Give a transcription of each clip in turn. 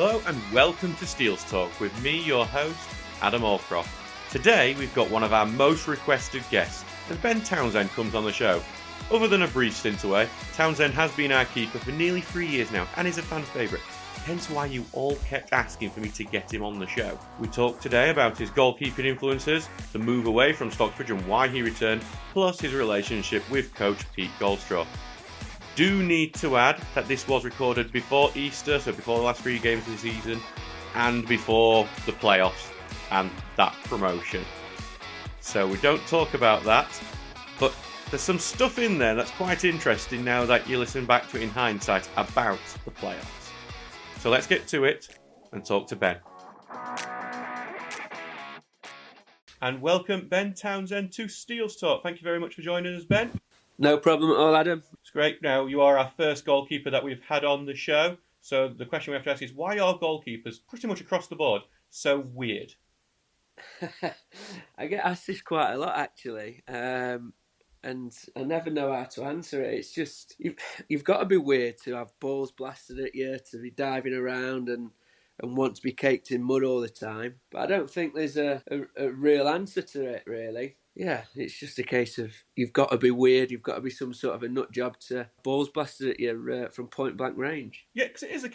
Hello and welcome to Steel's Talk with me, your host, Adam Allcroft. Today we've got one of our most requested guests, as Ben Townsend comes on the show. Other than a brief stint away, Townsend has been our keeper for nearly 3 years now and is a fan favourite, hence why you all kept asking for me to get him on the show. We talked today about his goalkeeping influences, the move away from Stocksbridge and why he returned, plus his relationship with coach Pete Goldstraw. Do need to add that this was recorded before Easter, so before the last 3 games of the season, and before the playoffs and that promotion. So we don't talk about that, but there's some stuff in there that's quite interesting now that you listen back to it in hindsight about the playoffs. So let's get to it and talk to Ben. And welcome Ben Townsend to Steel's Talk. Thank you very much for joining us, Ben. No problem at all, Adam. It's great. Now, you are our first goalkeeper that we've had on the show. So the question we have to ask is, why are goalkeepers, pretty much across the board, so weird? I get asked this quite a lot, actually. And I never know how to answer it. It's just, you've got to be weird to have balls blasted at you, to be diving around and want to be caked in mud all the time. But I don't think there's a real answer to it, really. Yeah, it's just a case of you've got to be weird, you've got to be some sort of a nut job to balls blasted at you from point blank range. Yeah, because it is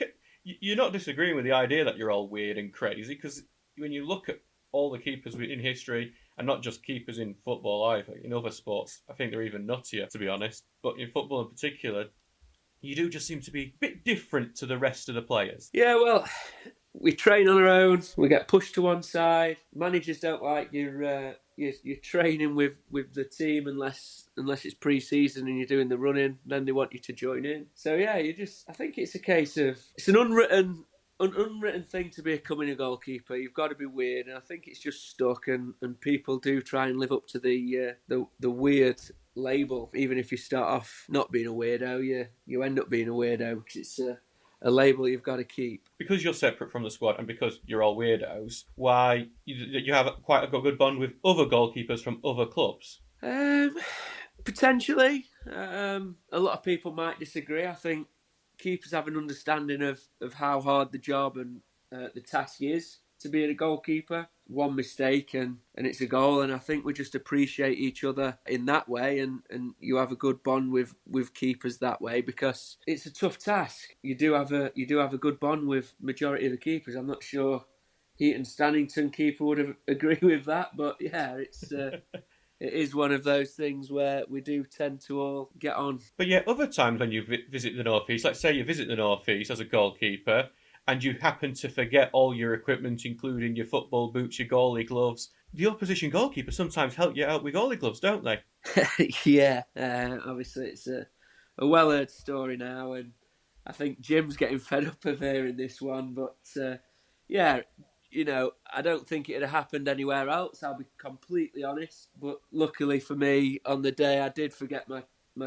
you're not disagreeing with the idea that you're all weird and crazy, because when you look at all the keepers in history, and not just keepers in football either, in other sports, I think they're even nuttier, to be honest. But in football in particular, you do just seem to be a bit different to the rest of the players. Yeah, well, we train on our own, we get pushed to one side, managers don't like you're training with the team unless it's pre-season and you're doing the running, then they want you to join in. So yeah, I think it's a case of, it's an unwritten thing to becoming a goalkeeper. You've got to be weird, and I think it's just stuck, and people do try and live up to the weird label. Even if you start off not being a weirdo, you end up being a weirdo, because it's a label you've got to keep. Because you're separate from the squad and because you're all weirdos, why you have quite a good bond with other goalkeepers from other clubs? Potentially. A lot of people might disagree. I think keepers have an understanding of how hard the job and the task is to be a goalkeeper. One mistake and it's a goal, and I think we just appreciate each other in that way, and you have a good bond with keepers that way, because it's a tough task. You do have a good bond with majority of the keepers. I'm not sure Heaton Stannington keeper would agree with that, but yeah, it's it is one of those things where we do tend to all get on. But yeah, other times when you visit the North East, let's say you visit the North East as a goalkeeper, and you happen to forget all your equipment, including your football boots, your goalie gloves, the opposition goalkeeper sometimes help you out with goalie gloves, don't they? Yeah, obviously it's a well-heard story now, and I think Jim's getting fed up of hearing this one, but yeah, I don't think it had happened anywhere else, I'll be completely honest, but luckily for me, on the day I did forget my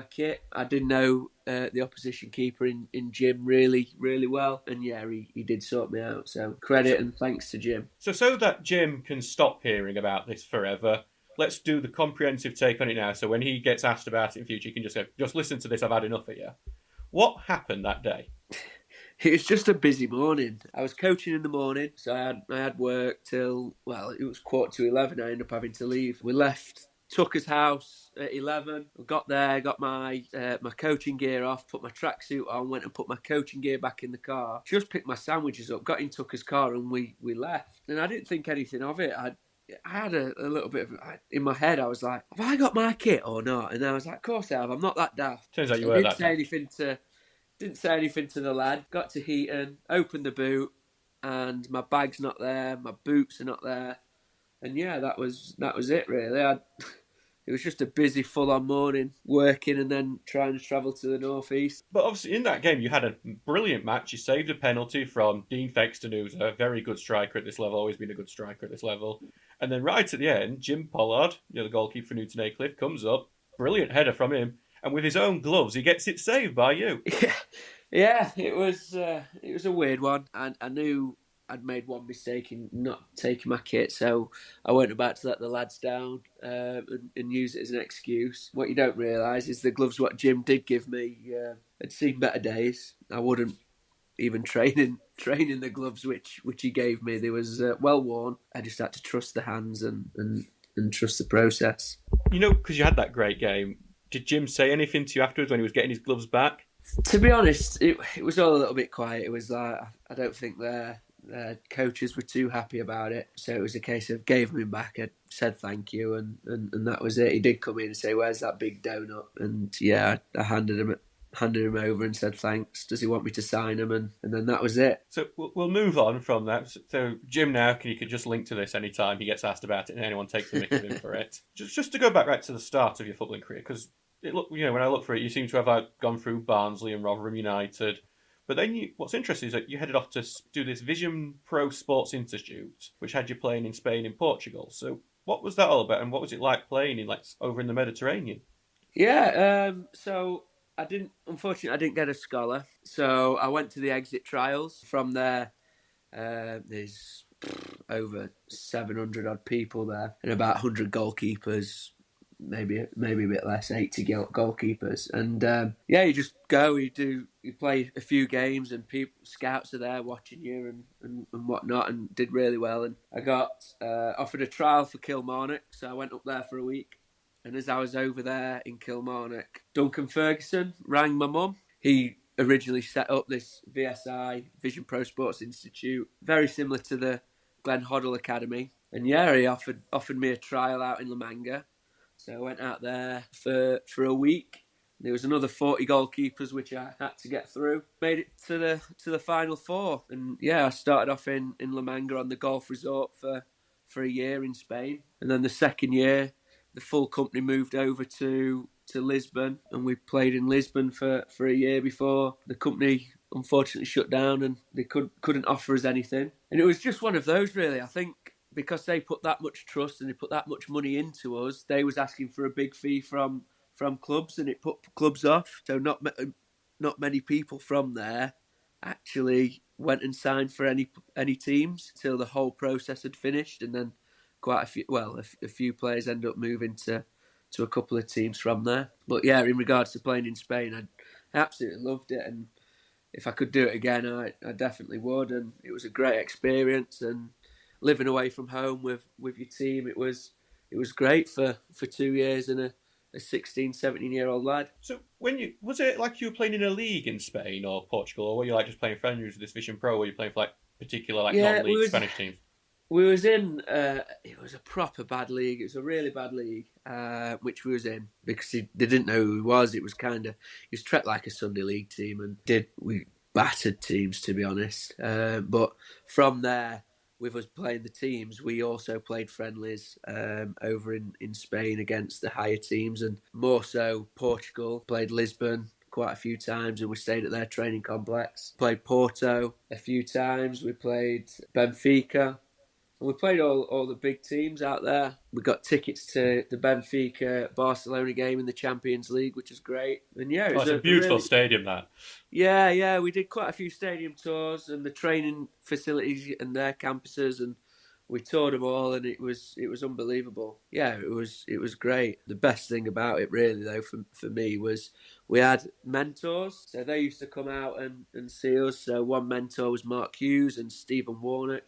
kit, I did know the opposition keeper in Jim really, really well, and yeah, he did sort me out, so credit and thanks to Jim. So that Jim can stop hearing about this forever, let's do the comprehensive take on it now, so when he gets asked about it in future, he can just go, just listen to this, I've had enough of you. What happened that day? It was just a busy morning. I was coaching in the morning, so I had work till, well, it was 11:15, I ended up having to leave. We left Tucker's house at 11. I got there, got my coaching gear off, put my tracksuit on, went and put my coaching gear back in the car. Just picked my sandwiches up, got in Tucker's car, and we left. And I didn't think anything of it. I had a little bit of, in my head, I was like, have I got my kit or not? And I was like, of course I have, I'm not that daft. Turns out you were that daft. Didn't say anything to the lad. Got to Heaton, opened the boot, and my bag's not there, my boots are not there. And yeah, that was it really. It was just a busy, full-on morning, working and then trying to travel to the North East. But obviously in that game you had a brilliant match. You saved a penalty from Dean Fexton, who's a very good striker at this level, always been a good striker at this level. And then right at the end, Jim Pollard, the goalkeeper for Newton Aycliffe, comes up, brilliant header from him, and with his own gloves he gets it saved by you. Yeah, it was a weird one. I knew I'd made one mistake in not taking my kit, so I weren't about to let the lads down and use it as an excuse. What you don't realise is the gloves what Jim did give me had seen better days. I wouldn't even training the gloves which he gave me. They was well worn. I just had to trust the hands and trust the process. Because you had that great game, did Jim say anything to you afterwards when he was getting his gloves back? To be honest, it was all a little bit quiet. It was like, I don't think their coaches were too happy about it. So it was a case of gave him back, I said thank you, and that was it. He did come in and say, "Where's that big donut?" And yeah, I handed him over and said thanks. Does he want me to sign him? And then that was it. So we'll move on from that. So Jim now, you could just link to this anytime he gets asked about it and anyone takes the mick of him for it. Just to go back right to the start of your footballing career, because when I look for it, you seem to have gone through Barnsley and Rotherham United. But then what's interesting is that you headed off to do this Vision Pro Sports Institute, which had you playing in Spain and Portugal. So what was that all about, and what was it like playing over in the Mediterranean? Yeah, so unfortunately, I didn't get a scholar. So I went to the exit trials. From there, there's over 700 odd people there and about 100 goalkeepers, maybe a bit less, 80 goalkeepers. And you just go, you play a few games, and scouts are there watching you and whatnot, and did really well. And I got offered a trial for Kilmarnock, so I went up there for a week. And as I was over there in Kilmarnock, Duncan Ferguson rang my mum. He originally set up this VSI, Vision Pro Sports Institute, very similar to the Glen Hoddle Academy. And yeah, he offered me a trial out in La Manga. So I went out there for a week. There was another 40 goalkeepers which I had to get through. Made it to the final four. And yeah, I started off in La Manga on the golf resort for a year in Spain. And then the second year, the full company moved over to Lisbon, and we played in Lisbon for a year before the company unfortunately shut down, and they couldn't offer us anything. And it was just one of those, really. I think because they put that much trust and they put that much money into us, they was asking for a big fee from clubs, and it put clubs off. So not many people from there actually went and signed for any teams till the whole process had finished, and then quite a few players end up moving to a couple of teams from there. But yeah, in regards to playing in Spain, I absolutely loved it, and if I could do it again, I definitely would. And it was a great experience, and living away from home with your team, it was great for 2 years, and a 16, 17-year-old lad. So was it like you were playing in a league in Spain or Portugal, or were you just playing friendlies with this Vision Pro, or were you playing for particular non-league Spanish teams? We was in, it was a proper bad league. It was a really bad league, which we was in because they didn't know who he was. It was he was treated like a Sunday league team, and we battered teams, to be honest. But from there, with us playing the teams, we also played friendlies over in Spain against the higher teams, and more so Portugal. Played Lisbon quite a few times, and we stayed at their training complex. Played Porto a few times. We played Benfica. And we played all the big teams out there. We got tickets to the Benfica-Barcelona game in the Champions League, which was great. And yeah, it was a beautiful stadium, that. Yeah, we did quite a few stadium tours and the training facilities and their campuses, and we toured them all, and it was unbelievable. Yeah, it was great. The best thing about it, really, though, for me, was we had mentors. So they used to come out and see us. So one mentor was Mark Hughes and Stephen Warnock.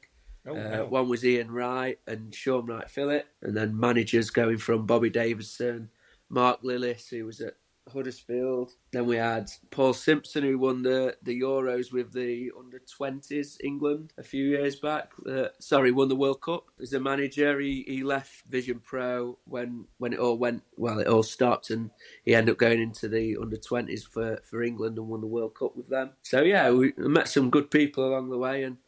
Oh, wow. One was Ian Wright and Sean Wright-Phillip, and then managers going from Bobby Davidson, Mark Lillis, who was at Huddersfield. Then we had Paul Simpson, who won the Euros with the under-20s England a few years back. Won the World Cup as a manager. He left Vision Pro when it all went, it all stopped, and he ended up going into the under-20s for England and won the World Cup with them. So yeah, we met some good people along the way, and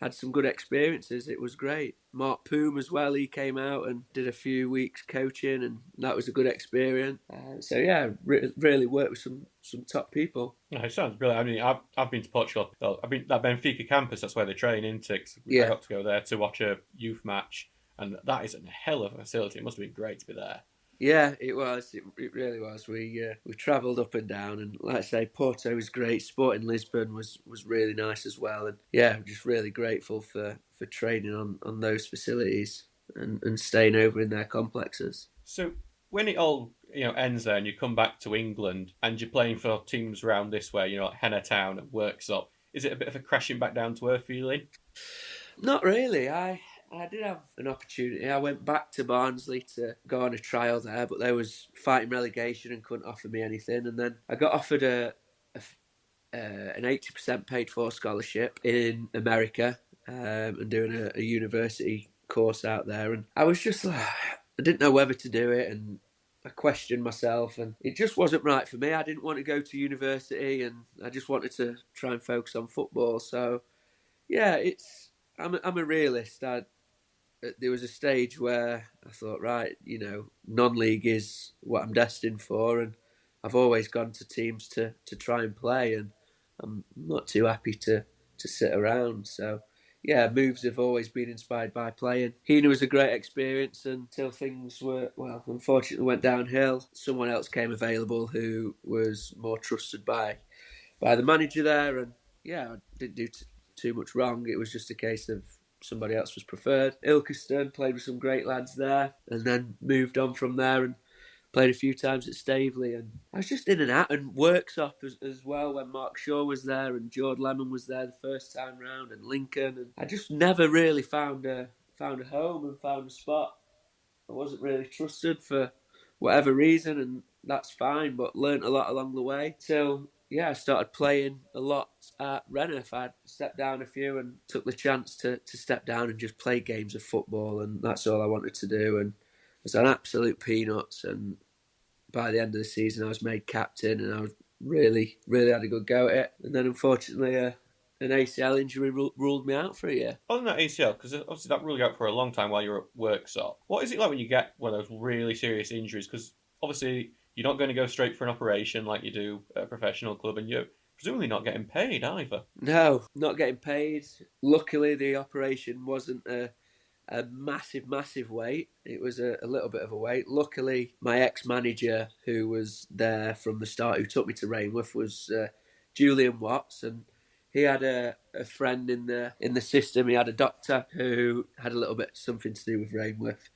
had some good experiences. It was great. Mark Poom as well, he came out and did a few weeks coaching, and that was a good experience. Really worked with some top people. Oh, it sounds brilliant. I mean, I've been to Portugal. I've been that Benfica campus, that's where they train into. I got to go there to watch a youth match, and that is a hell of a facility. It must have been great to be there. Yeah, it was. It really was. We travelled up and down, and like I say, Porto was great. Sporting Lisbon was really nice as well, and yeah, I'm just really grateful for training on those facilities and staying over in their complexes. So when it all ends there, and you come back to England, and you're playing for teams around this way, like Henna Town and Worksop, is it a bit of a crashing back down to earth feeling? Not really. I did have an opportunity. I went back to Barnsley to go on a trial there, but they was fighting relegation and couldn't offer me anything. And then I got offered an 80% paid for scholarship in America, and doing a university course out there. And I was just like, I didn't know whether to do it, and I questioned myself, and it just wasn't right for me. I didn't want to go to university, and I just wanted to try and focus on football. So yeah, I'm a realist. There was a stage where I thought, right, non-league is what I'm destined for, and I've always gone to teams to try and play, and I'm not too happy to sit around. So, yeah, moves have always been inspired by playing. Heaney was a great experience until things unfortunately went downhill. Someone else came available who was more trusted by the manager there, and yeah, I didn't do too much wrong. It was just a case of somebody else was preferred. Ilkeston, played with some great lads there, and then moved on from there and played a few times at Staveley. And I was just in and out, and Worksop as well when Mark Shaw was there and Jord Lemon was there the first time round, and Lincoln. And I just never really found a home and found a spot. I wasn't really trusted for whatever reason, and that's fine, but learnt a lot along the way till I started playing a lot at Renneth. I stepped down a few and took the chance to step down and just play games of football, and that's all I wanted to do. And I was an absolute peanuts, and by the end of the season I was made captain, and I was really, really had a good go at it. And then unfortunately an ACL injury ruled me out for a year. On that ACL, because obviously that ruled you out for a long time while you were at Worksop. What is it like when you get one of those really serious injuries? Because obviously you're not going to go straight for an operation like you do at a professional club, and you're presumably not getting paid either. No, not getting paid. Luckily, the operation wasn't a massive weight. It was a little bit of a weight. Luckily, my ex-manager, who was there from the start, who took me to Rainworth, was Julian Watts, and he had a friend in the system. He had a doctor who had a little bit something to do with Rainworth,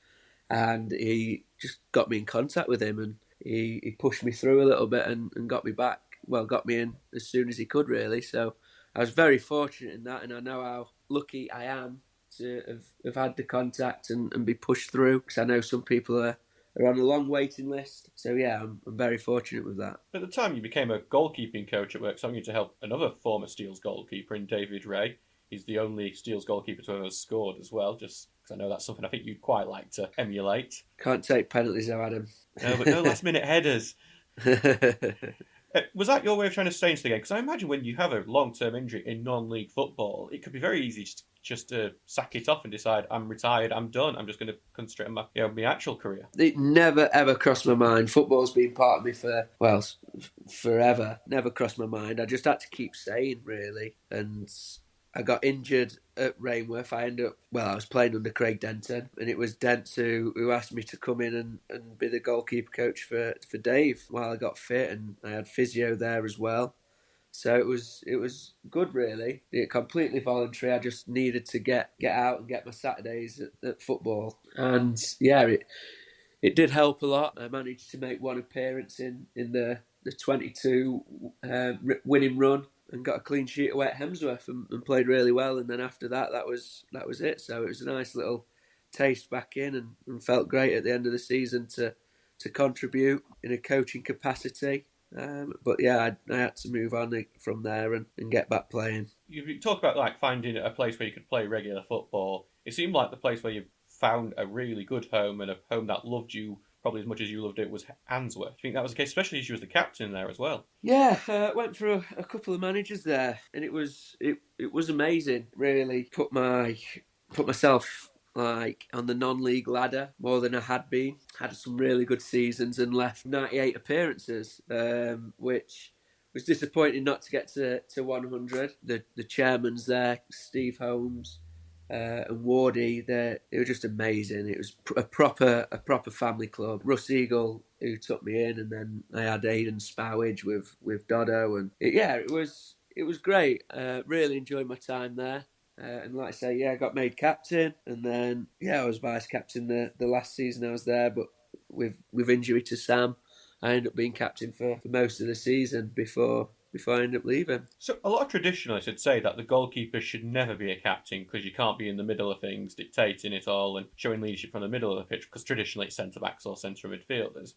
and he just got me in contact with him, and he pushed me through a little bit and got me back. Well, got me in as soon as he could, really. So I was very fortunate in that, and I know how lucky I am to have had the contact and be pushed through, because I know some people are on a long waiting list. So yeah, I'm very fortunate with that. At the time, you became a goalkeeping coach at work, something to help another former Steels goalkeeper in David Ray. He's the only Steels goalkeeper to ever scored as well, just because I know that's something I think you'd quite like to emulate. Can't take penalties though, Adam. No, but no last-minute headers. Was that your way of trying to stay into the game? Because I imagine when you have a long-term injury in non-league football, it could be very easy just to sack it off and decide, I'm retired, I'm done, I'm just going to concentrate on my actual career. It never ever crossed my mind. Football's been part of me for forever. Never crossed my mind. I just had to keep saying, really. And I got injured at Rainworth. I was playing under Craig Denton, and it was Dent who asked me to come in and be the goalkeeper coach for Dave while I got fit, and I had physio there as well. So it was good, really. It completely voluntary. I just needed to get out and get my Saturdays at football, and yeah, it did help a lot. I managed to make one appearance in the 22 winning run, and got a clean sheet away at Hemsworth, and played really well. And then after that was it. So it was a nice little taste back in, and felt great at the end of the season to contribute in a coaching capacity. But yeah, I had to move on from there and get back playing. You talk about like finding a place where you could play regular football. It seemed like the place where you found a really good home, and a home that loved you probably as much as you loved it, was Handsworth. I think that was the case, especially as you was the captain there as well. Yeah, went through a couple of managers there, and it was amazing. Really put myself like on the non-league ladder more than I had been. Had some really good seasons and left 98 appearances, which was disappointing not to get to 100. The chairman's there, Steve Holmes and Wardy, they were just amazing. It was a proper family club. Russ Eagle, who took me in, and then I had Aidan Spowage with Dodo, and it was great. Really enjoyed my time there. And like I say, I got made captain, and then I was vice captain the last season I was there, but with injury to Sam, I ended up being captain for most of the season before before I ended up leaving. So a lot of traditionalists would say that the goalkeeper should never be a captain because you can't be in the middle of things, dictating it all and showing leadership from the middle of the pitch because traditionally it's centre-backs or centre midfielders.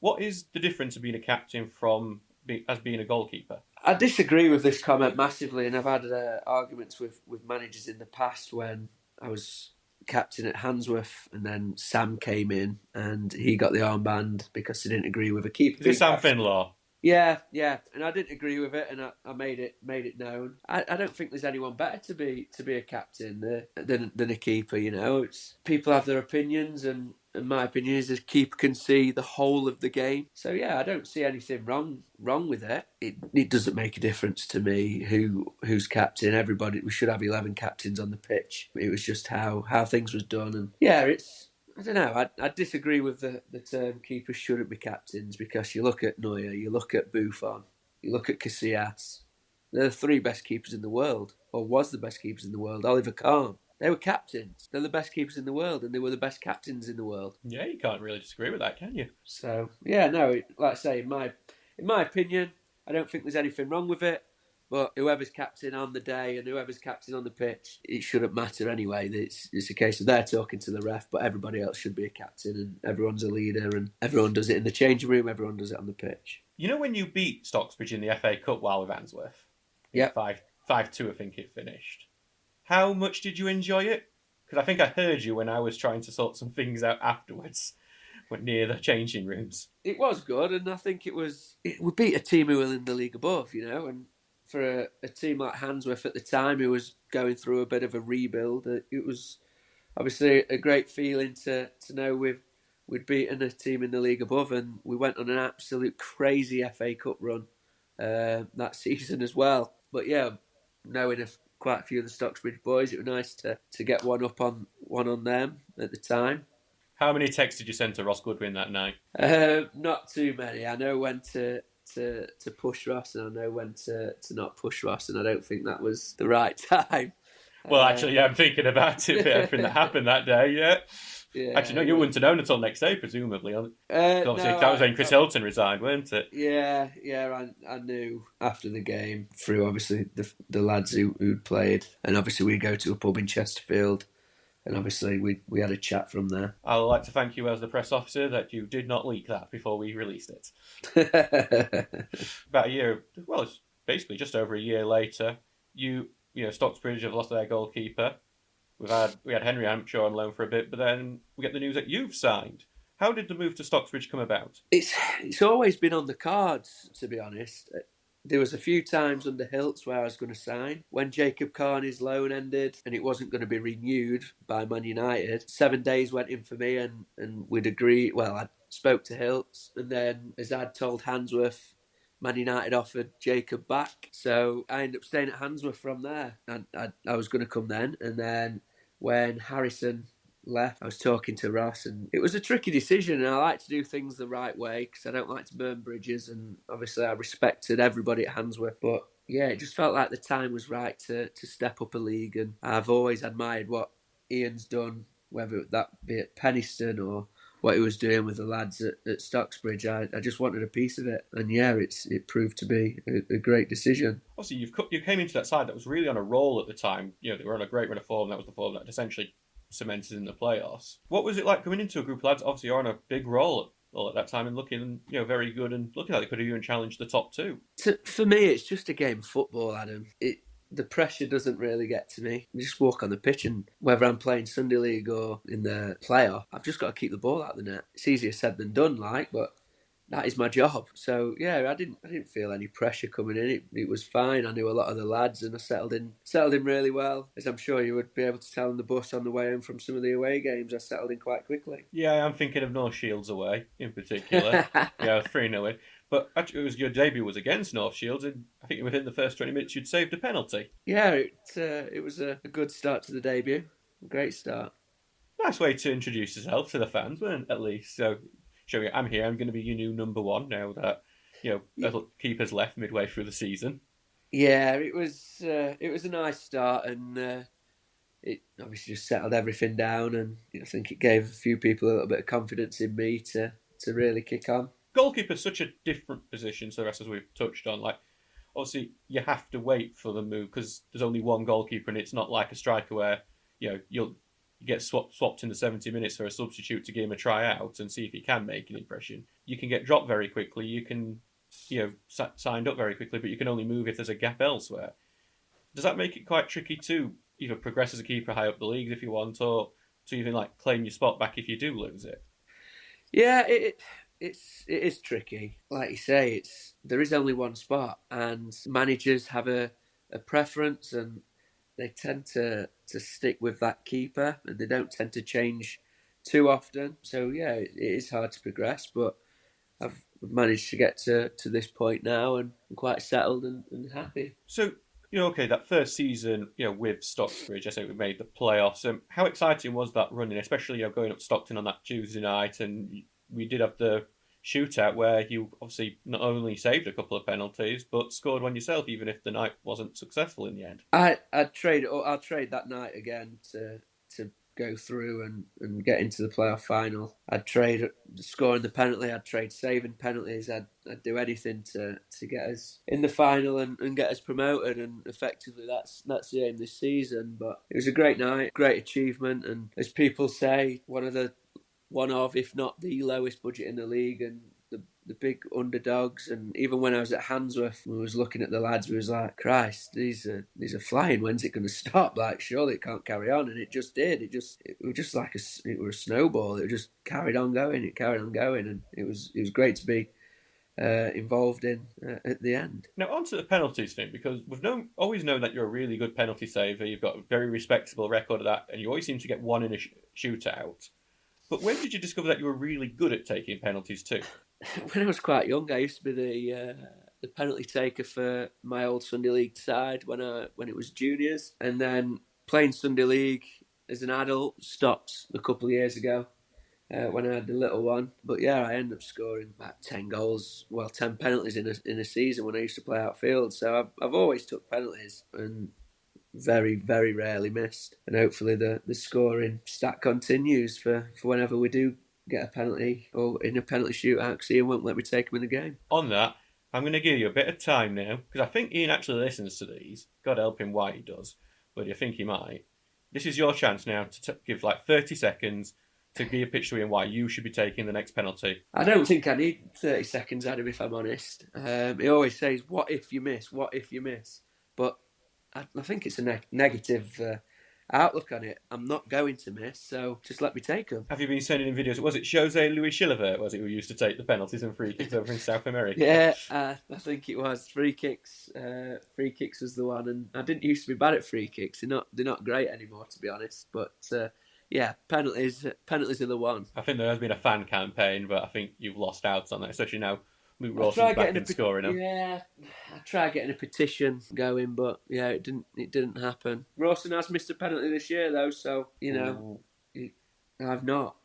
What is the difference of being a captain from as being a goalkeeper? I disagree with this comment massively, and I've had arguments with managers in the past when I was captain at Handsworth, and then Sam came in and he got the armband because he didn't agree with a keeper. Is it Sam Finlaw? Yeah, and I didn't agree with it, and I made it known. I don't think there's anyone better to be a captain than a keeper. You know, people have their opinions, and my opinion is a keeper can see the whole of the game. So yeah, I don't see anything wrong with it. It doesn't make a difference to me who's captain. Everybody, we should have 11 captains on the pitch. It was just how things was done, and yeah, I don't know. I disagree with the term keepers shouldn't be captains because you look at Neuer, you look at Buffon, you look at Casillas. They're the three best keepers in the world, or was the best keepers in the world. Oliver Kahn. They were captains. They're the best keepers in the world, and they were the best captains in the world. Yeah, you can't really disagree with that, can you? So yeah, no. Like I say, in my opinion, I don't think there's anything wrong with it. But whoever's captain on the day and whoever's captain on the pitch, it shouldn't matter anyway. It's a case of they're talking to the ref, but everybody else should be a captain and everyone's a leader and everyone does it in the changing room, everyone does it on the pitch. You know when you beat Stocksbridge in the FA Cup while with Handsworth? Yeah. 5-2 I think it finished. How much did you enjoy it? Because I think I heard you when I was trying to sort some things out afterwards, near the changing rooms. It was good, and I think we beat a team who were in the league above, you know, and for a team like Handsworth at the time who was going through a bit of a rebuild, it was obviously a great feeling to know we'd beaten a team in the league above, and we went on an absolute crazy FA Cup run that season as well. But yeah, knowing quite a few of the Stocksbridge boys, it was nice to get one on them at the time. How many texts did you send to Ross Goodwin that night? Not too many. I know when to push Ross, and I know when to not push Ross, and I don't think that was the right time. Well, actually, yeah, I'm thinking about it, everything that happened that day, yeah. Actually, no, you wouldn't have known until next day, presumably. Obviously, that was when Chris Hilton resigned, weren't it? Yeah, I knew after the game through, obviously, the lads who'd played, and obviously we'd go to a pub in Chesterfield, and obviously we had a chat from there. I'd like to thank you as the press officer that you did not leak that before we released it. About a year, well, it's basically just over a year later, you know, Stocksbridge have lost their goalkeeper. We had Henry Hampshire on loan for a bit, but then we get the news that you've signed. How did the move to Stocksbridge come about? It's always been on the cards, to be honest. There was a few times under Hiltz where I was going to sign. When Jacob Carney's loan ended and it wasn't going to be renewed by Man United, 7 days went in for me and we'd agreed. Well, I spoke to Hiltz, and then as I'd told Handsworth, Man United offered Jacob back. So I ended up staying at Handsworth from there. And I was going to come then. And then when Harrison left, I was talking to Ross, and it was a tricky decision, and I like to do things the right way because I don't like to burn bridges, and obviously I respected everybody at Handsworth, but yeah, it just felt like the time was right to step up a league, and I've always admired what Ian's done, whether that be at Penistone or what he was doing with the lads at Stocksbridge. I just wanted a piece of it, and yeah, it proved to be a great decision. Obviously, you came into that side that was really on a roll at the time. You know, they were on a great run of form. That was the form that essentially cemented in the playoffs. What was it like coming into a group of lads? Obviously, you're on a big roll at that time and looking, you know, very good and looking like they could have even challenged the top two. For me, it's just a game of football, Adam. The pressure doesn't really get to me. I just walk on the pitch, and whether I'm playing Sunday League or in the playoff, I've just got to keep the ball out of the net. It's easier said than done, but that is my job. So yeah, I didn't feel any pressure coming in. It was fine. I knew a lot of the lads, and I settled in really well. As I'm sure you would be able to tell on the bus on the way home from some of the away games, I settled in quite quickly. Yeah, I'm thinking of North Shields away in particular. Yeah, 3-0 win. But actually, your debut was against North Shields, and I think within the first 20 minutes you'd saved a penalty. Yeah, it was a good start to the debut. A great start. Nice way to introduce yourself to the fans, weren't it, at least? So, showing I'm here, I'm going to be your new number one now that, you know, the keeper's left midway through the season. Yeah, it was a nice start, and it obviously just settled everything down, and I think it gave a few people a little bit of confidence in me to really kick on. Goalkeeper's such a different position to the rest, as we've touched on. Like, obviously you have to wait for the move because there's only one goalkeeper, and it's not like a striker where you get swapped in the 70 minutes for a substitute to give him a try out and see if he can make an impression. You can get dropped very quickly. You can signed up very quickly, but you can only move if there's a gap elsewhere. Does that make it quite tricky to either progress as a keeper high up the leagues if you want, or to even like claim your spot back if you do lose it? Yeah, it is tricky. Like you say, there is only one spot, and managers have a preference, and they tend to stick with that keeper, and they don't tend to change too often. So yeah, it is hard to progress, but I've managed to get to this point now, and I'm quite settled and happy. So, okay, that first season, with Stocksbridge, I say we made the playoffs. How exciting was that running, especially going up to Stockton on that Tuesday night, and we did have the shootout where you obviously not only saved a couple of penalties but scored one yourself, even if the night wasn't successful in the end. I'll trade that night again to go through and get into the playoff final. I'd trade scoring the penalty, I'd trade saving penalties, I'd do anything to get us in the final and get us promoted, and effectively that's the aim this season. But it was a great night, great achievement, and as people say, one of, if not the lowest budget in the league, and the big underdogs. And even when I was at Handsworth, we was looking at the lads, we was like, Christ, these are flying. When's it going to stop? Like, surely it can't carry on. And it just did. It was just like it was a snowball. It just carried on going. It carried on going, and it was great to be involved in at the end. Now, onto the penalties thing, because we've always known that you're a really good penalty saver. You've got a very respectable record of that, and you always seem to get one in a shootout. But when did you discover that you were really good at taking penalties too? When I was quite young, I used to be the penalty taker for my old Sunday League side when it was juniors, and then playing Sunday League as an adult stopped a couple of years ago when I had the little one. But yeah, I ended up scoring about 10 penalties in a season when I used to play outfield. So I've always took penalties and very, very rarely missed. And hopefully the scoring stat continues for whenever we do get a penalty or in a penalty shootout, because Ian won't let me take him in the game. On that, I'm going to give you a bit of time now, because I think Ian actually listens to these. God help him why he does, but I think he might. This is your chance now to give like 30 seconds to give a pitch to Ian why you should be taking the next penalty. I don't think I need 30 seconds, Adam, if I'm honest. He always says, what if you miss? What if you miss? But I think it's a negative outlook on it. I'm not going to miss, so just let me take them. Have you been sending in videos? Was it Jose Luis Chilavert, was it, who used to take the penalties and free kicks over in South America? Yeah, I think it was. Free kicks was the one, and I didn't used to be bad at free kicks. They're not great anymore, to be honest. But yeah, penalties are the one. I think there has been a fan campaign, but I think you've lost out on that, especially now Luke Rawson's back in scoring them. Yeah, I tried getting a petition going, but yeah, it didn't happen. Rawson has missed a penalty this year though, so I've not.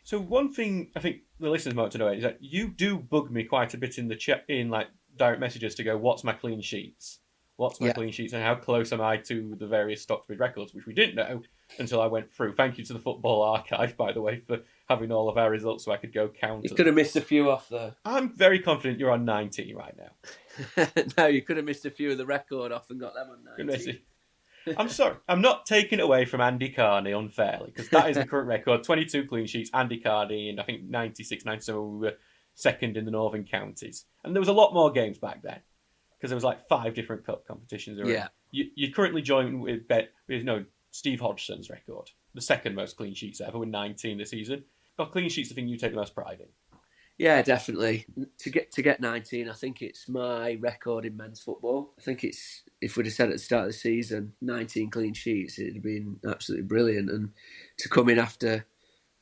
So one thing I think the listeners might want to know is that you do bug me quite a bit in the chat, in like direct messages, to go, what's my clean sheets? What's my clean sheets, and how close am I to the various Stocksbridge records, which we didn't know until I went through. Thank you to the Football Archive, by the way, for having all of our results so I could go count. You could have missed a few off, though. I'm very confident you're on 19 right now. No, you could have missed a few of the record off and got them on 19. I'm sorry. I'm not taking away from Andy Carney unfairly, because that is the current record. 22 clean sheets, Andy Carney, and I think 96, 97 we were second in the Northern Counties. And there was a lot more games back then, because there was like 5 different cup competitions. Yeah. You're currently joined with Steve Hodgson's record, the second most clean sheets ever, with 19 this season. Got clean sheets, the thing you take the most pride in. Yeah, definitely. To get 19, I think it's my record in men's football. I think it's, if we'd have said at the start of the season, 19 clean sheets, it'd have been absolutely brilliant. And to come in after,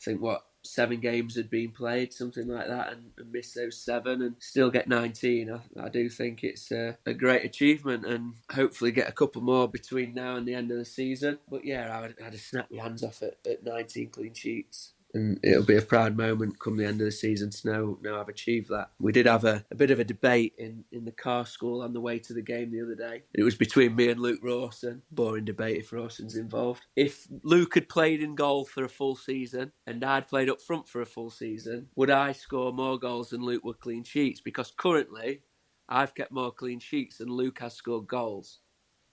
I think 7 games had been played, something like that, and miss those 7 and still get 19, I do think it's a great achievement, and hopefully get a couple more between now and the end of the season. But yeah, I'd have snapped my hands off at 19 clean sheets. And it'll be a proud moment come the end of the season to know I've achieved that. We did have a bit of a debate in the car school on the way to the game the other day. It was between me and Luke Rawson. Boring debate if Rawson's involved. If Luke had played in goal for a full season and I'd played up front for a full season, would I score more goals than Luke with clean sheets? Because currently I've kept more clean sheets than Luke has scored goals.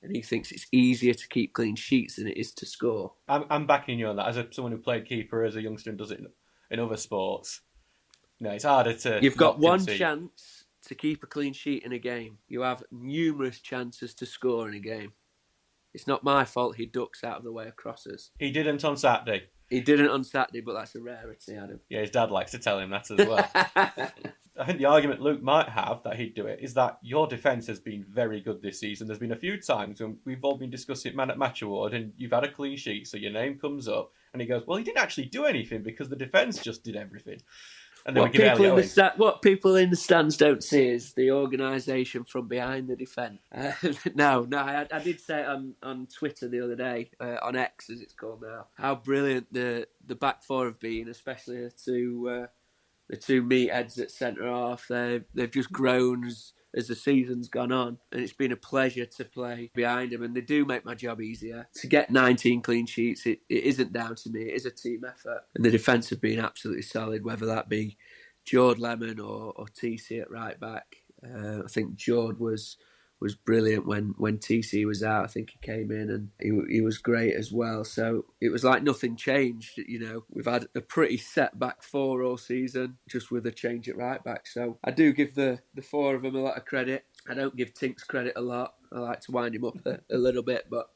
And he thinks it's easier to keep clean sheets than it is to score. I'm backing you on that. As someone who played keeper as a youngster and does it in other sports, it's harder to You've got not one concede. chance to keep a clean sheet in a game. You have numerous chances to score in a game. It's not my fault he ducks out of the way of crosses. He didn't on Saturday. He didn't on Saturday, but that's a rarity, Adam. Yeah, his dad likes to tell him that as well. I think the argument Luke might have that he'd do it is that your defence has been very good this season. There's been a few times when we've all been discussing Man at Match Award and you've had a clean sheet, so your name comes up, and he goes, well, he didn't actually do anything because the defence just did everything. And then what people in the stands don't see is the organisation from behind the defence. I did say it on Twitter the other day, on X as it's called now, how brilliant the back four have been, especially the two meatheads at centre half. They've just grown as the season's gone on, and it's been a pleasure to play behind them, and they do make my job easier. To get 19 clean sheets, it isn't down to me, it is a team effort, and the defence have been absolutely solid, whether that be Jord Lemon or TC at right back. I think Jord was brilliant when TC was out. I think he came in and he was great as well. So it was like nothing changed. We've had a pretty set back four all season, just with a change at right back. So I do give the four of them a lot of credit. I don't give Tinks credit a lot. I like to wind him up a little bit, but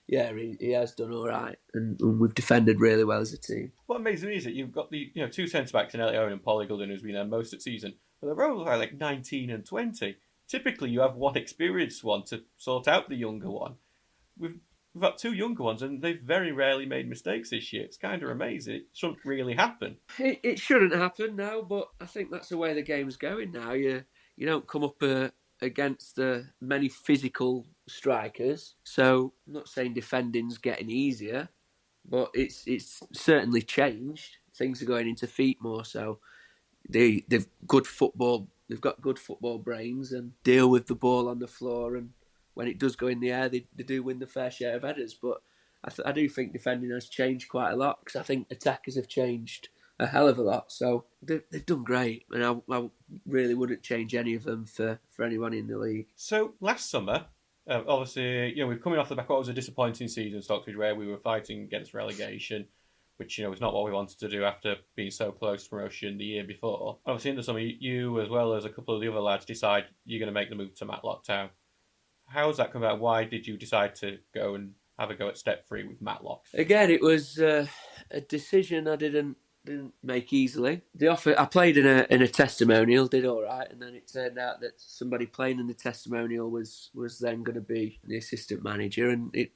yeah, he has done all right, and we've defended really well as a team. What amazes me is that you've got the two centre backs in Elliot Owen and Polly Goulden who's been there most of the season, but they're both like 19 and 20. Typically, you have one experienced one to sort out the younger one. We've got two younger ones, and they've very rarely made mistakes this year. It's kind of amazing. It shouldn't really happen. It shouldn't happen now, but I think that's the way the game's going now. You don't come up against many physical strikers, so I'm not saying defending's getting easier, but it's certainly changed. Things are going into feet more, so they've good football. They've got good football brains and deal with the ball on the floor, and when it does go in the air, they do win the fair share of headers. But I do think defending has changed quite a lot, because I think attackers have changed a hell of a lot. So they've done great, and I really wouldn't change any of them for anyone in the league. So last summer, obviously, we're coming off the back of what was a disappointing season in Stocksbridge, where we were fighting against relegation, which was not what we wanted to do after being so close to promotion the year before. Obviously, in the summer, you as well as a couple of the other lads decide you're going to make the move to Matlock Town. How has that come about? Why did you decide to go and have a go at Step 3 with Matlock? Again, it was a decision I didn't make easily. The offer, I played in a testimonial, did all right, and then it turned out that somebody playing in the testimonial was then going to be the assistant manager, and it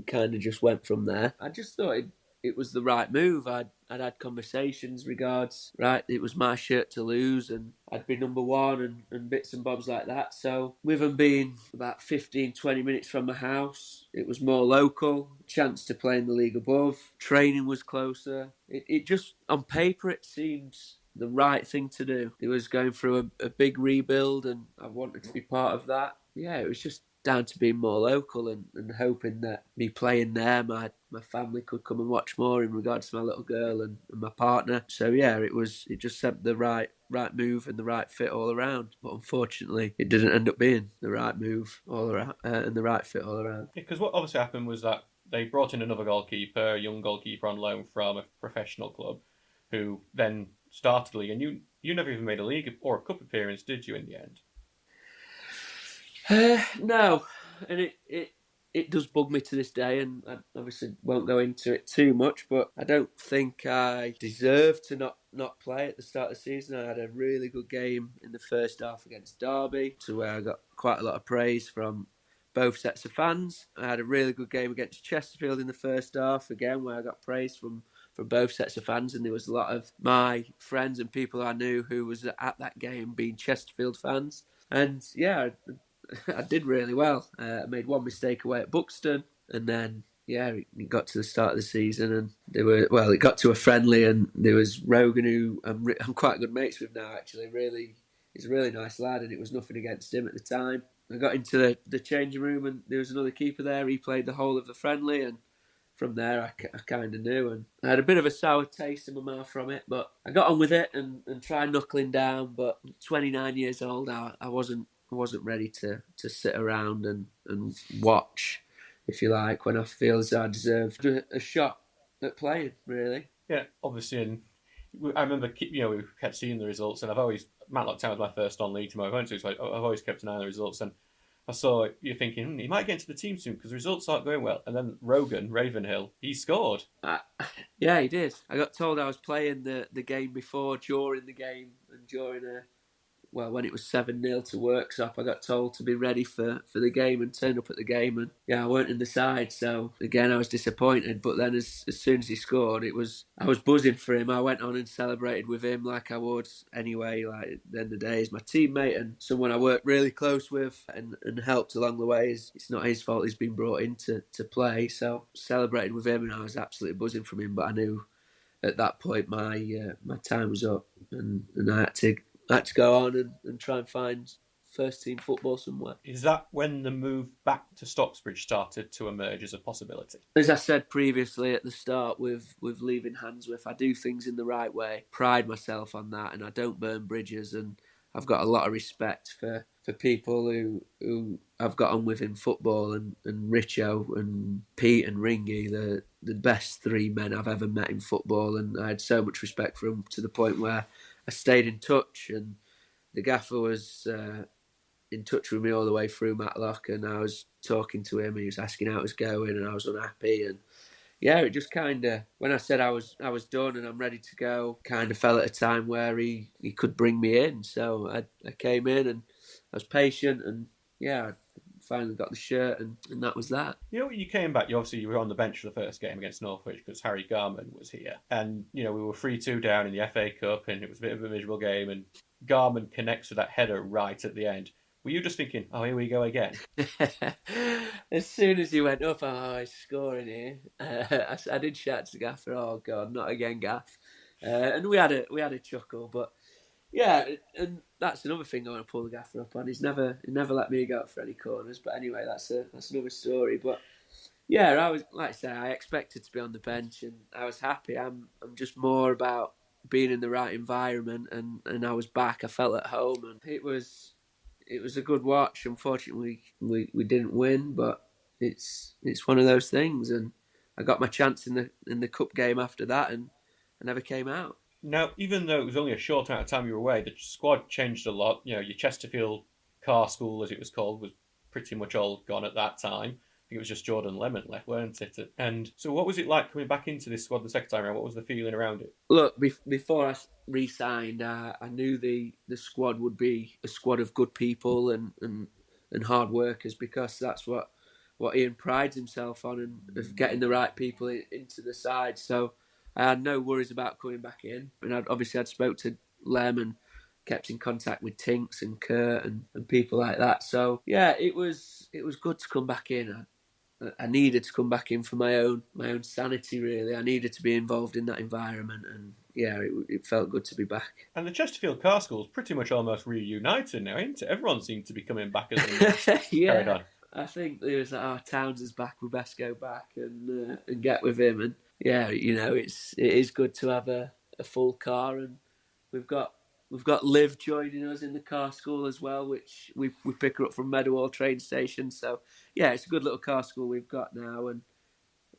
kind of just went from there. I just thought it was the right move. I'd had conversations regards, right, it was my shirt to lose, and I'd be number one and bits and bobs like that. So with them being about 15-20 minutes from my house, it was more local, chance to play in the league above, training was closer. It just, on paper, it seems the right thing to do. It was going through a big rebuild, and I wanted to be part of that. Yeah, it was just down to being more local and hoping that me playing there, my family could come and watch more in regards to my little girl and my partner. So yeah, it just seemed the right move and the right fit all around. But unfortunately, it didn't end up being the right move all around and the right fit all around. Because what obviously happened was that they brought in another goalkeeper, a young goalkeeper on loan from a professional club, who then started the league. And you never even made a league or a cup appearance, did you, in the end? No, and it does bug me to this day, and I obviously won't go into it too much, but I don't think I deserve to not play at the start of the season. I had a really good game in the first half against Derby, to where I got quite a lot of praise from both sets of fans. I had a really good game against Chesterfield in the first half, again, where I got praise from both sets of fans, and there was a lot of my friends and people I knew who was at that game being Chesterfield fans. And yeah, I did really well. I made one mistake away at Buxton, and then it got to the start of the season, and it got to a friendly, and there was Rogan, who I'm quite good mates with now. Actually, he's a really nice lad, and it was nothing against him at the time. I got into the changing room, and there was another keeper there. He played the whole of the friendly, and from there I kind of knew, and I had a bit of a sour taste in my mouth from it, but I got on with it and tried knuckling down. But 29 years old, I wasn't wasn't ready to sit around and watch, if you like, when I feel as I deserved a shot at playing, really. Yeah, obviously, and I remember, we kept seeing the results, and Matlock Town was my first on-league team I went to, so I've always kept an eye on the results, and I saw you're thinking, he might get into the team soon because the results aren't going well. And then Ravenhill, he scored. Yeah, he did. I got told I was playing the game before, during the game, and when it was 7-0 to Worksop, I got told to be ready for the game and turned up at the game. And yeah, I weren't in the side, so again, I was disappointed. But then as soon as he scored, I was buzzing for him. I went on and celebrated with him like I would anyway. Like at the end of the day, he's my teammate and someone I worked really close with and helped along the way. It's not his fault he's been brought in to play. So celebrated with him and I was absolutely buzzing from him. But I knew at that point my time was up and I had to go on and try and find first team football somewhere. Is that when the move back to Stocksbridge started to emerge as a possibility? As I said previously at the start with leaving Handsworth, I do things in the right way, pride myself on that, and I don't burn bridges, and I've got a lot of respect for people who I've got on with in football, and Richo and Pete and Ringy, the best three men I've ever met in football, and I had so much respect for them to the point where I stayed in touch, and the gaffer was in touch with me all the way through Matlock, and I was talking to him, and he was asking how it was going, and I was unhappy, and yeah, it just kind of, when I said I was done and I'm ready to go, kind of fell at a time where he could bring me in, so I came in and I was patient, and yeah, I finally got the shirt, and that was that. When you came back, you were on the bench for the first game against Northwich because Harry Garman was here, and we were 3-2 down in the FA Cup, and it was a bit of a miserable game, and Garman connects with that header right at the end. Were you just thinking, oh, here we go again? As soon as he went up, he's scoring here. I did shout to the gaffer, oh God, not again, Gaff. And we had a chuckle, but yeah, and that's another thing I want to pull the gaffer up on. He never let me go for any corners, but anyway, that's another story. But yeah, I was, like I say, I expected to be on the bench, and I was happy. I'm just more about being in the right environment, and I was back. I felt at home, and it was a good watch. Unfortunately, we didn't win, but it's one of those things. And I got my chance in the cup game after that, and I never came out. Now, even though it was only a short amount of time you were away, the squad changed a lot. Your Chesterfield car school, as it was called, was pretty much all gone at that time. I think it was just Jordan Lemon left, weren't it? And so what was it like coming back into this squad the second time around? What was the feeling around it? Look, before I re-signed, I knew the squad would be a squad of good people and hard workers, because that's what Ian prides himself on, and of getting the right people into the side. So I had no worries about coming back in. And I'd spoke to Lem and kept in contact with Tinks and Kurt and people like that. So yeah, it was good to come back in. I needed to come back in for my own sanity, really. I needed to be involved in that environment, and yeah, it felt good to be back. And the Chesterfield Car School is pretty much almost reunited now, isn't it? Everyone seems to be coming back as carried on. I think there was Townsend's back, we best go back and get with him. And yeah, it is good to have a full car, and we've got Liv joining us in the car school as well, which we pick her up from Meadowhall train station. So yeah, it's a good little car school we've got now, and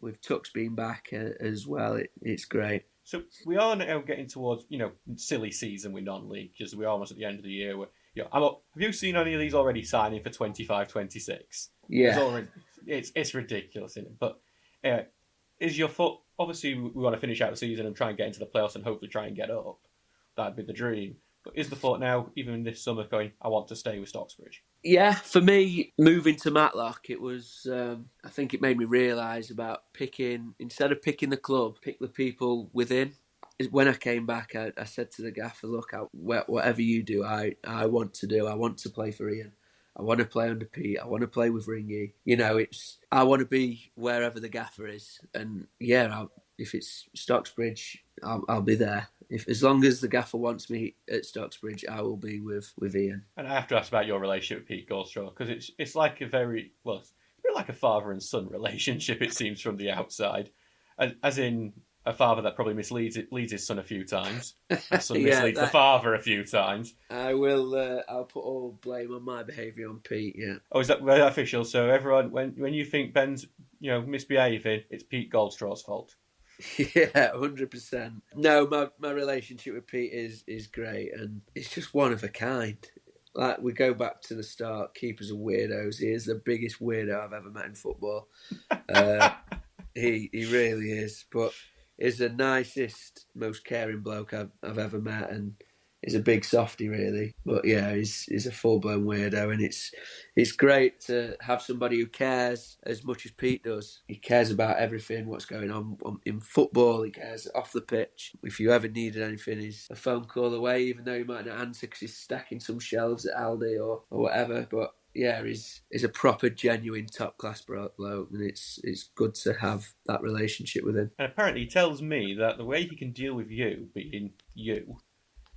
with Tux being back as well, it's great. So we are now getting towards silly season with non-league, because we're almost at the end of the year. Have you seen any of these already signing for 25-26? Yeah, it's ridiculous, isn't it? But is your foot? Obviously, we want to finish out the season and try and get into the playoffs and hopefully try and get up. That'd be the dream. But is the thought now, even this summer, going, I want to stay with Stocksbridge? Yeah, for me, moving to Matlock, it was, I think it made me realise about instead of picking the club, pick the people within. When I came back, I said to the gaffer, look, whatever you do, I want to do. I want to play for Ian. I want to play under Pete. I want to play with Ringy. I want to be wherever the gaffer is. And yeah, if it's Stocksbridge, I'll be there. As long as the gaffer wants me at Stocksbridge, I will be with Ian. And I have to ask about your relationship with Pete Goldstraw, because it's like it's a bit like a father and son relationship, it seems, from the outside. As in, a father that probably leads his son a few times. The son Yeah, misleads the father a few times. I will. I'll put all blame on my behaviour on Pete. Yeah. Oh, is that official? So everyone, when you think Ben's misbehaving, it's Pete Goldstraw's fault. Yeah, 100%. No, my relationship with Pete is great, and it's just one of a kind. Like, we go back to the start, keepers are weirdos. He is the biggest weirdo I've ever met in football. He really is, but he's the nicest, most caring bloke I've ever met, and he's a big softy, really. But yeah, he's a full blown weirdo, and it's great to have somebody who cares as much as Pete does. He cares about everything, what's going on in football. He cares off the pitch. If you ever needed anything, he's a phone call away, even though he might not answer because he's stacking some shelves at Aldi or whatever. But yeah, he's a proper, genuine, top-class bloke, and it's good to have that relationship with him. And apparently he tells me that the way he can deal with you being you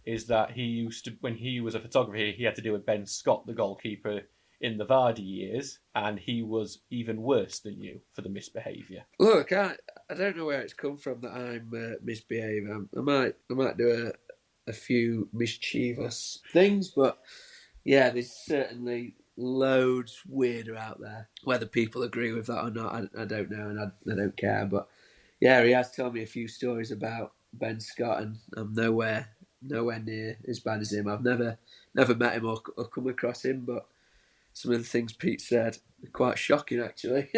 is that he used to, when he was a photographer, he had to deal with Ben Scott, the goalkeeper, in the Vardy years, and he was even worse than you for the misbehaviour. Look, I don't know where it's come from that I'm misbehaving. I might do a few mischievous things, but yeah, there's certainly loads weirder out there. Whether people agree with that or not, I don't know, and I don't care. But yeah, he has told me a few stories about Ben Scott, and I'm nowhere near as bad as him. I've never met him or come across him, but some of the things Pete said are quite shocking, actually.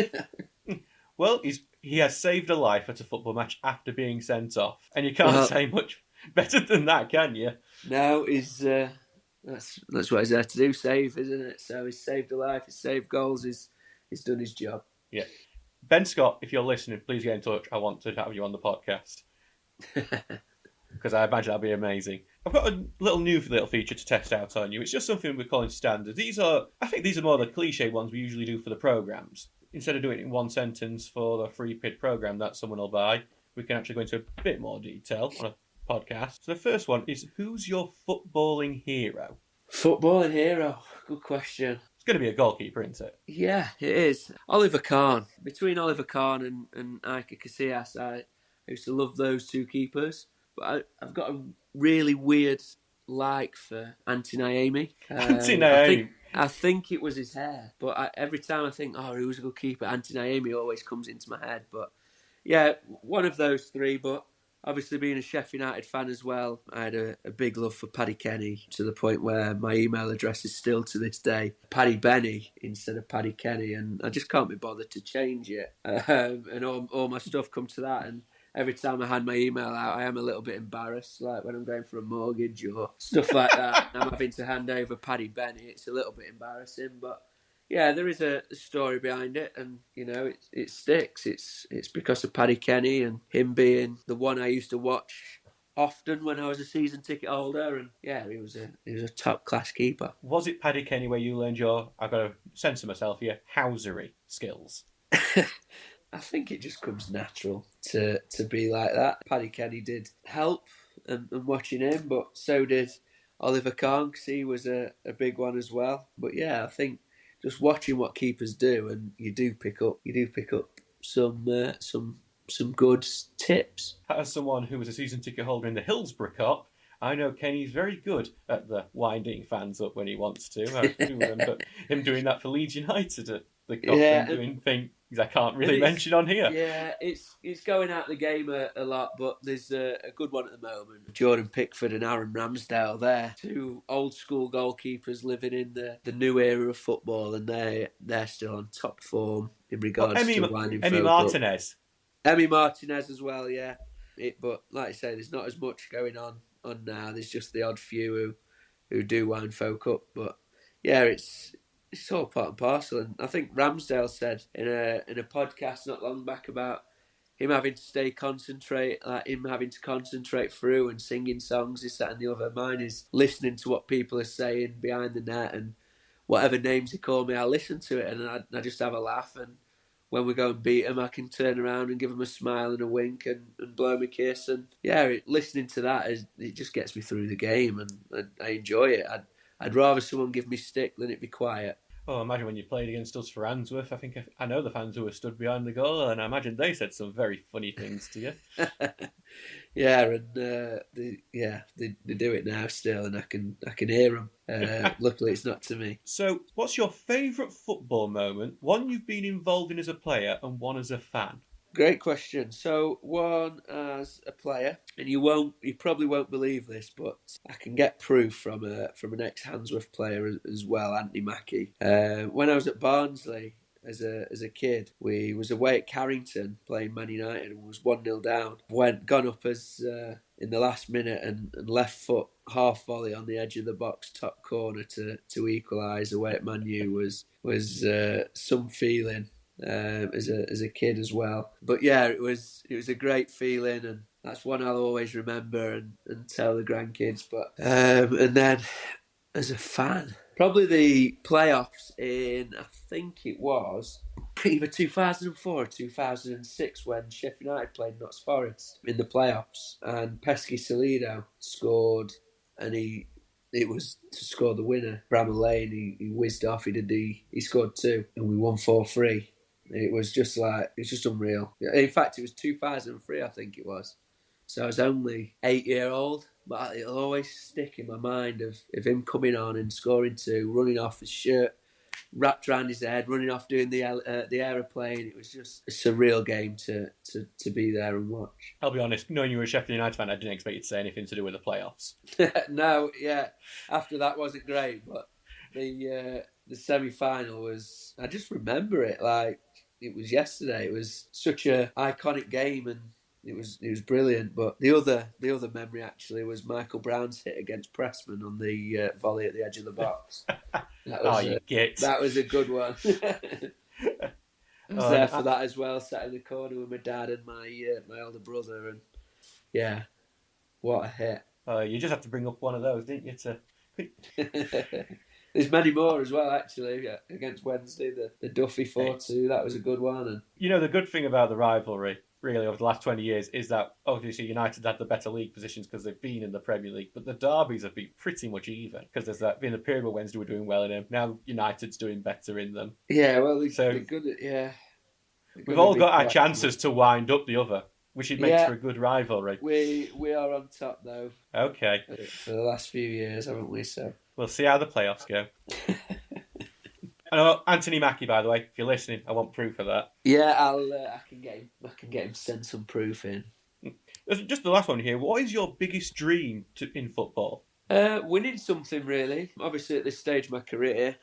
Well, he has saved a life at a football match after being sent off, and you can't say much better than that, can you? No, he's that's what he's there to do, save, isn't it? So he's saved a life, he's saved goals, he's done his job. Yeah. Ben Scott, if you're listening, please get in touch. I want to have you on the podcast. Because I imagine that'd be amazing. I've got a little feature to test out on you. It's just something we're calling standards. I think these are more the cliche ones we usually do for the programmes. Instead of doing it in one sentence for the free pit programme that someone will buy, we can actually go into a bit more detail on a podcast. So the first one is, who's your footballing hero? Footballing hero? Good question. It's going to be a goalkeeper, isn't it? Yeah, it is. Oliver Kahn. Between Oliver Kahn and Iker Casillas, I used to love those two keepers. But I've got a really weird like for Antti Niemi. I think it was his hair. But every time I think, who's a good keeper, Antti Niemi always comes into my head. But yeah, one of those three. But obviously being a Sheffield United fan as well, I had a big love for Paddy Kenny, to the point where my email address is still to this day Paddy Benny instead of Paddy Kenny, and I just can't be bothered to change it. And all my stuff come to that, and every time I hand my email out, I am a little bit embarrassed, like when I'm going for a mortgage or stuff like that. I'm having to hand over Paddy Benny. It's a little bit embarrassing, but yeah, there is a story behind it, and it sticks. It's because of Paddy Kenny and him being the one I used to watch often when I was a season ticket holder, and yeah, he was a top class keeper. Was it Paddy Kenny where you learned I've got to censor myself here, housery skills? I think it just comes natural to be like that. Paddy Kenny did help and watching him, but so did Oliver Kahn, because he was a big one as well. But yeah, I think just watching what keepers do, and you do pick up some good tips. As someone who was a season ticket holder in the Hillsborough Cup, I know Kenny's very good at the winding fans up when he wants to. I remember him doing that for Leeds United at the Cup, and doing things I can't really mention on here. Yeah, it's going out the game a lot, but there's a good one at the moment. Jordan Pickford and Aaron Ramsdale, they're two old school goalkeepers living in the new era of football, and they're still on top form in regards to winding Emi Martinez. Emi Martinez as well, yeah. But like I say, there's not as much going on now. There's just the odd few who do wind folk up, but yeah, it's all part and parcel. And I think Ramsdale said in a podcast not long back about him having to concentrate through and singing songs, this, that and the other. Mine is listening to what people are saying behind the net, and whatever names they call me, I listen to it, and I just have a laugh. And when we go and beat them, I can turn around and give them a smile and a wink and blow me a kiss. And yeah, listening to that, it just gets me through the game, and I enjoy it. I'd rather someone give me stick than it be quiet. Oh, imagine when you played against us for Handsworth. I know the fans who were stood behind the goal, and I imagine they said some very funny things to you. Yeah, and they do it now still, and I can hear them. Luckily, it's not to me. So, what's your favourite football moment? One you've been involved in as a player, and one as a fan. Great question. So one as a player, and you probably won't believe this, but I can get proof from an ex-Handsworth player as well, Anthony Mackie. When I was at Barnsley as a kid, we was away at Carrington playing Man United and was 1-0 down. Gone up as in the last minute and left foot half volley on the edge of the box top corner to equalise away at Man U was some feeling. As a kid as well, but yeah, it was a great feeling, and that's one I'll always remember and tell the grandkids. But and then as a fan, probably the playoffs in, I think it was either 2004 or 2006 when Sheffield United played Notts Forest in the playoffs, and Pesky Salido scored, and it was to score the winner. Bramall Lane, he whizzed off. He scored 2, and we won 4-3. It was just unreal. In fact, it was 2003, I think it was. So I was only 8-year-old, but it'll always stick in my mind of him coming on and scoring 2, running off his shirt wrapped around his head, running off doing the aeroplane. It was just a surreal game to be there and watch. I'll be honest, knowing you were a Sheffield United fan, I didn't expect you to say anything to do with the playoffs. No, yeah. After that wasn't great, but the semi-final was, I just remember it like it was yesterday. It was such a iconic game, and it was brilliant. But the other memory actually was Michael Brown's hit against Pressman on the volley at the edge of the box. That was a good one. I was there for that as well, sat in the corner with my dad and my older brother, and yeah, what a hit. You just have to bring up one of those, didn't you? There's many more as well, actually, against Wednesday. The Duffy 4-2, that was a good one. And you know, the good thing about the rivalry, really, over the last 20 years, is that obviously United had the better league positions because they've been in the Premier League, but the derbies have been pretty much even, because there's been a period where Wednesday were doing well in them. Now United's doing better in them. Yeah, well, they're good at, yeah. We've all got our chances to wind up the other, which makes for a good rivalry. We are on top, though. Okay. For the last few years, haven't we? So we'll see how the playoffs go. I know Anthony Mackie, by the way, if you're listening, I want proof of that. Yeah, I can get him send some proof in. Just the last one here. What is your biggest dream in football? Winning something, really. Obviously, at this stage of my career,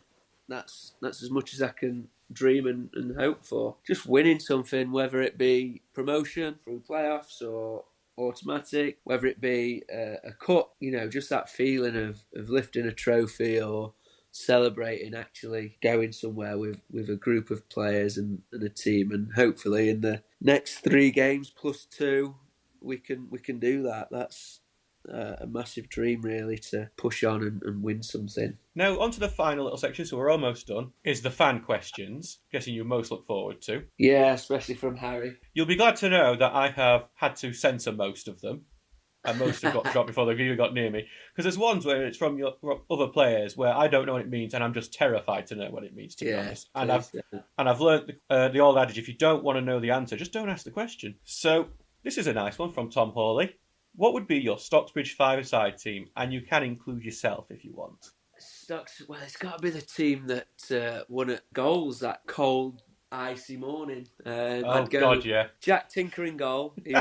that's as much as I can dream and hope for. Just winning something, whether it be promotion through playoffs or automatic, whether it be a cup, just that feeling of lifting a trophy or celebrating actually going somewhere with a group of players and a team, and hopefully in the next 3 games plus 2 we can do that. That's a massive dream, really, to push on and win something. Now, on to the final little section, so we're almost done, is the fan questions, guessing you most look forward to. Yeah, especially from Harry. You'll be glad to know that I have had to censor most of them, and most have got dropped before they've even got near me, because there's ones where it's from your other players where I don't know what it means, and I'm just terrified to know what it means, to be honest. And I've learned the old adage, if you don't want to know the answer, just don't ask the question. So, this is a nice one from Tom Hawley. What would be your Stocksbridge 5-a-side team? And you can include yourself if you want. Well, it's got to be the team that won at goals that cold, icy morning. God, yeah. Jack Tinker in goal. He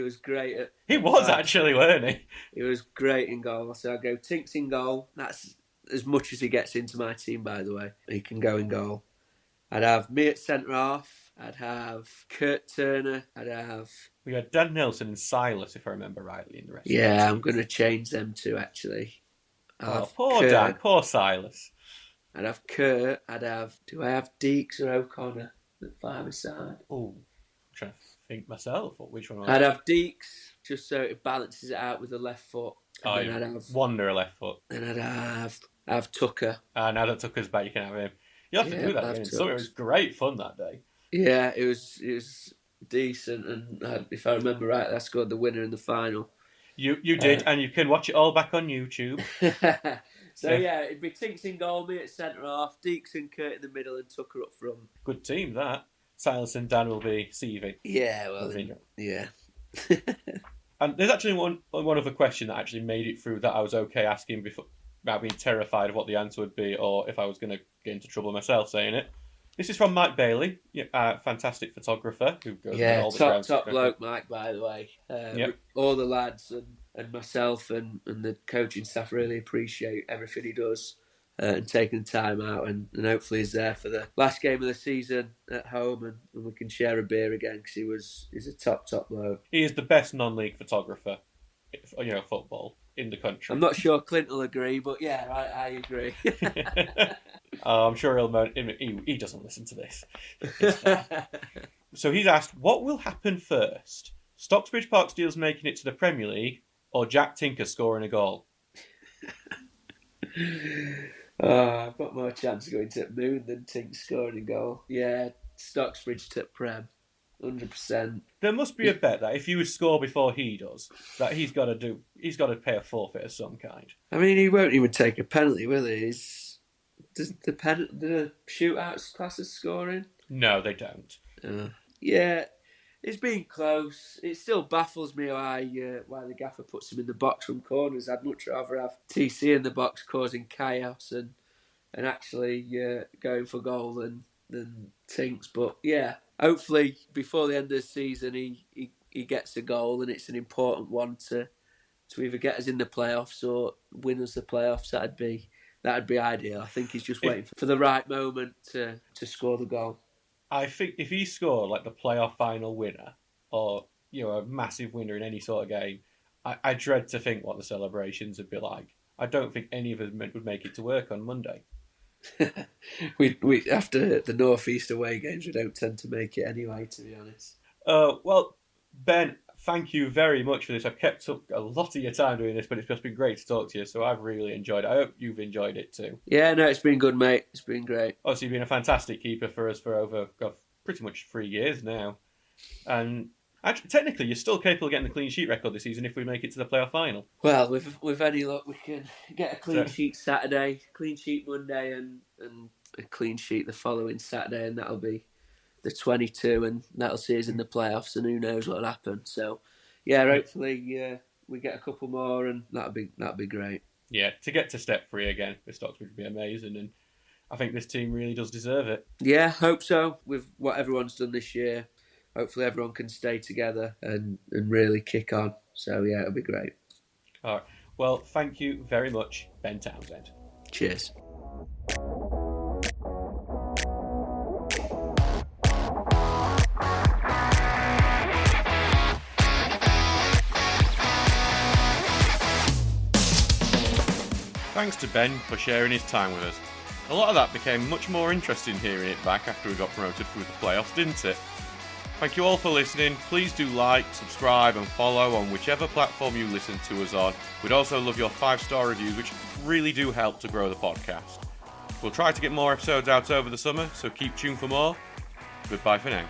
was great at. He was actually, weren't he? He was great in goal. So I'd go Tinks in goal. That's as much as he gets into my team, by the way. He can go in goal. I'd have me at centre half. I'd have Kurt Turner. We had Dan Nelson and Silas, if I remember rightly, in the rest. Yeah, I'm going to change them too, actually. Poor Kurt. Dan, poor Silas. I'd have Kurt. Do I have Deeks or O'Connor at 5-a-side? Oh, I'm trying to think myself. Which one? I'd have Deeks, just so it balances it out with the left foot. I'd have Wander a left foot. And I'd have Tucker. Now that Tucker's back, you can have him. You have to do that. It was great fun that day. Yeah, it was decent, and if I remember right, I scored the winner in the final. You did, and you can watch it all back on YouTube. So yeah, it'd be Tinks in goal, me at centre half, Deeks and Kurt in the middle, and Tucker up front. Good team, that. Silas and Dan will be CV. Yeah, well, yeah. And there's actually one other question that actually made it through that I was okay asking before, about being terrified of what the answer would be, or if I was going to get into trouble myself saying it. This is from Mike Bailey, fantastic photographer who goes all the top bloke, Mike. By the way, all the lads and myself and the coaching staff really appreciate everything he does and taking time out, and hopefully he's there for the last game of the season at home, and we can share a beer again because he's a top bloke. He is the best non-league photographer, football in the country. I'm not sure Clint will agree, but yeah, I agree. I'm sure he doesn't listen to this. So he's asked, what will happen first? Stocksbridge Park Steels making it to the Premier League, or Jack Tinker scoring a goal? I've got more chance of going to Moon than Tink scoring a goal. Yeah, Stocksbridge to Prem, 100%. There must be a bet that if you score before he does, that he's got to pay a forfeit of some kind. I mean, he won't even take a penalty, will he? Does the shootouts class as scoring? No, they don't. Yeah, it's been close. It still baffles me why the gaffer puts him in the box from corners. I'd much rather have TC in the box causing chaos and actually going for goal than Tinks. But yeah, hopefully before the end of the season he gets a goal, and it's an important one to either get us in the playoffs or win us the playoffs. That'd be ideal. I think he's just waiting for the right moment to score the goal. I think if he scored like the playoff final winner, or a massive winner in any sort of game, I dread to think what the celebrations would be like. I don't think any of us would make it to work on Monday. we after the North East away games, we don't tend to make it anyway, to be honest. Well, Ben, thank you very much for this. I've kept up a lot of your time doing this, but it's just been great to talk to you, so I've really enjoyed it. I hope you've enjoyed it too. Yeah, no, it's been good, mate. It's been great. Obviously, you've been a fantastic keeper for us for over pretty much 3 years now. And actually, technically, you're still capable of getting the clean sheet record this season if we make it to the playoff final. Well, with any luck, we can get a clean sheet Saturday, clean sheet Monday, and a clean sheet the following Saturday, and that'll be the 22, and that'll see us in the playoffs, and who knows what'll happen. So, yeah, hopefully we get a couple more, and that'll be great. Yeah, to get to step 3 again with Stocksbridge would be amazing, and I think this team really does deserve it. Yeah, hope so. With what everyone's done this year, hopefully everyone can stay together and really kick on. So, yeah, it'll be great. All right. Well, thank you very much, Ben Townsend. Cheers. Thanks to Ben for sharing his time with us. A lot of that became much more interesting hearing it back after we got promoted through the playoffs, didn't it? Thank you all for listening. Please do like, subscribe and follow on whichever platform you listen to us on. We'd also love your 5-star reviews, which really do help to grow the podcast. We'll try to get more episodes out over the summer, so keep tuned for more. Goodbye for now.